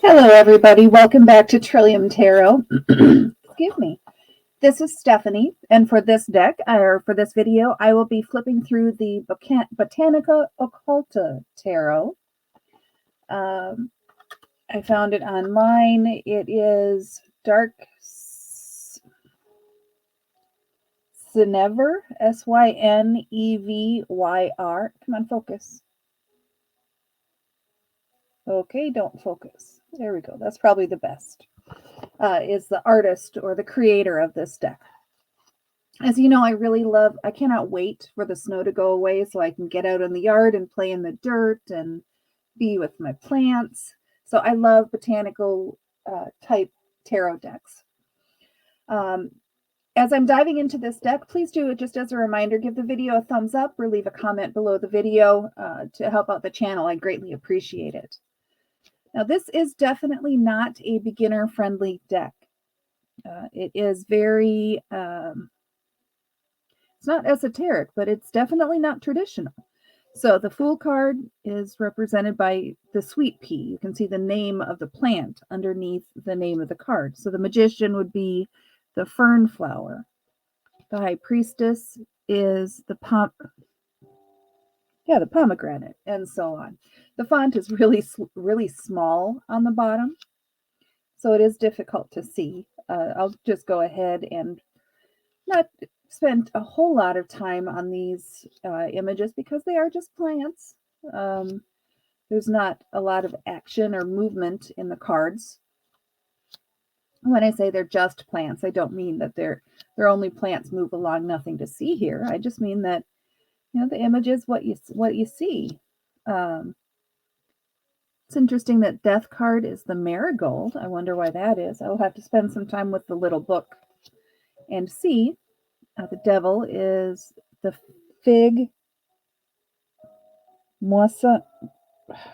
Hello, everybody. Welcome back to Trillium Tarot. Excuse me. This is Stephanie, and for this deck, or for this video, I will be flipping through the Botanica Oculta Tarot. I found it online. It is Dark Synevyr, Synevyr. Come on, focus. Okay, don't focus. There we go. That's probably the best. Is the artist or the creator of this deck. As you know, I cannot wait for the snow to go away so I can get out in the yard and play in the dirt and be with my plants. So I love botanical type tarot decks. As I'm diving into this deck, please do, just as a reminder, give the video a thumbs up or leave a comment below the video to help out the channel. I greatly appreciate it. Now, this is definitely not a beginner-friendly deck. It is very, it's not esoteric, but it's definitely not traditional. So the Fool card is represented by the sweet pea. You can see the name of the plant underneath the name of the card. So the Magician would be the fern flower. The High Priestess is the pomegranate, and so on. The font is really small on the bottom, so it is difficult to see. I'll just go ahead and not spend a whole lot of time on these images because they are just plants. There's not a lot of action or movement in the cards. When I say they're just plants, I don't mean that they're only plants move along, nothing to see here. I just mean that, you know, the image is what you see. It's interesting that Death card is the marigold. I wonder why that is. I'll have to spend some time with the little book and see. The Devil is the fig moissa.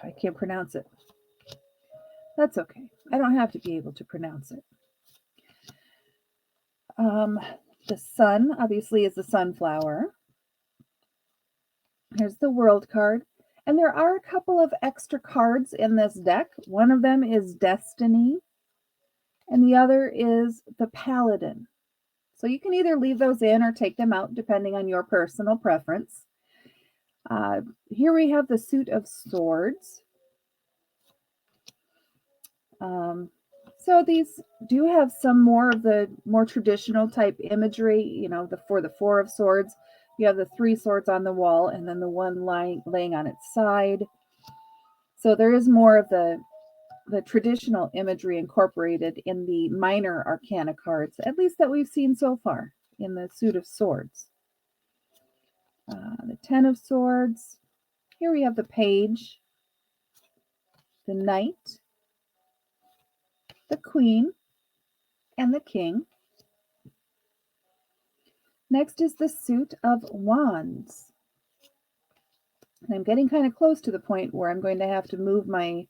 I can't pronounce it. That's okay. I don't have to be able to pronounce it. The Sun, obviously, is the sunflower. Here's the World card. And there are a couple of extra cards in this deck. One of them is Destiny, and the other is the Paladin. So you can either leave those in or take them out, depending on your personal preference. Here we have the Suit of Swords. So these do have some more of the more traditional type imagery. You know, for the Four of Swords, you have the three swords on the wall and then the one laying on its side. So there is more of the traditional imagery incorporated in the minor arcana cards, at least that we've seen so far in the Suit of Swords. The Ten of Swords. Here we have the Page, the Knight, the Queen, and the King. Next is the Suit of Wands. And I'm getting kind of close to the point where I'm going to have to move my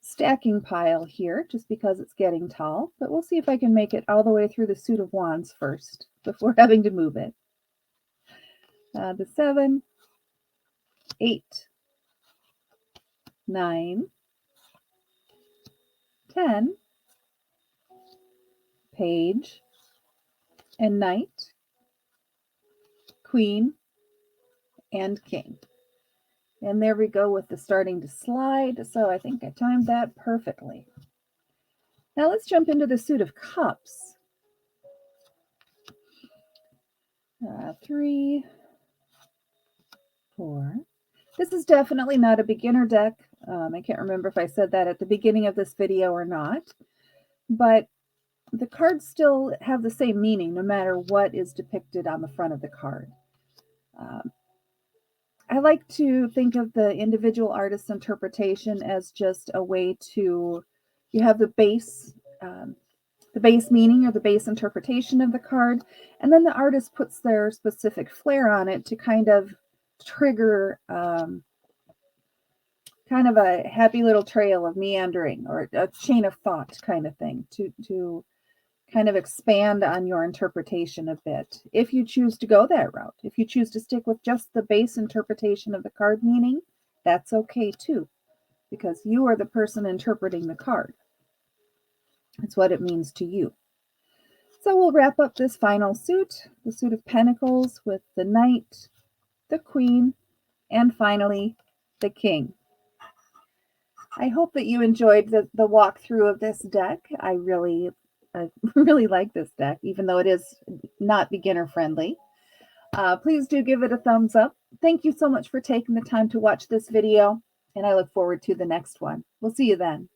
stacking pile here just because it's getting tall, but we'll see if I can make it all the way through the Suit of Wands first before having to move it. The 7, 8, 9, 10, Page, and Knight, Queen, and King. And there we go with the starting to slide. So I think I timed that perfectly. Now let's jump into the Suit of Cups. 3, 4. This is definitely not a beginner deck. I can't remember if I said that at the beginning of this video or not. But the cards still have the same meaning no matter what is depicted on the front of the card. I like to think of the individual artist's interpretation as just a way to, you have the base meaning or the base interpretation of the card, and then the artist puts their specific flair on it to kind of trigger kind of a happy little trail of meandering or a chain of thought kind of thing to kind of expand on your interpretation a bit. If you choose to go that route, if you choose to stick with just the base interpretation of the card meaning, that's okay too. because you are the person interpreting the card. It's what it means to you. So we'll wrap up this final suit, the suit of Pentacles, with the Knight, the Queen, and finally the King. I hope that you enjoyed the walkthrough of this deck. I really like this deck, even though it is not beginner friendly. Please do give it a thumbs up. Thank you so much for taking the time to watch this video, and I look forward to the next one. We'll see you then.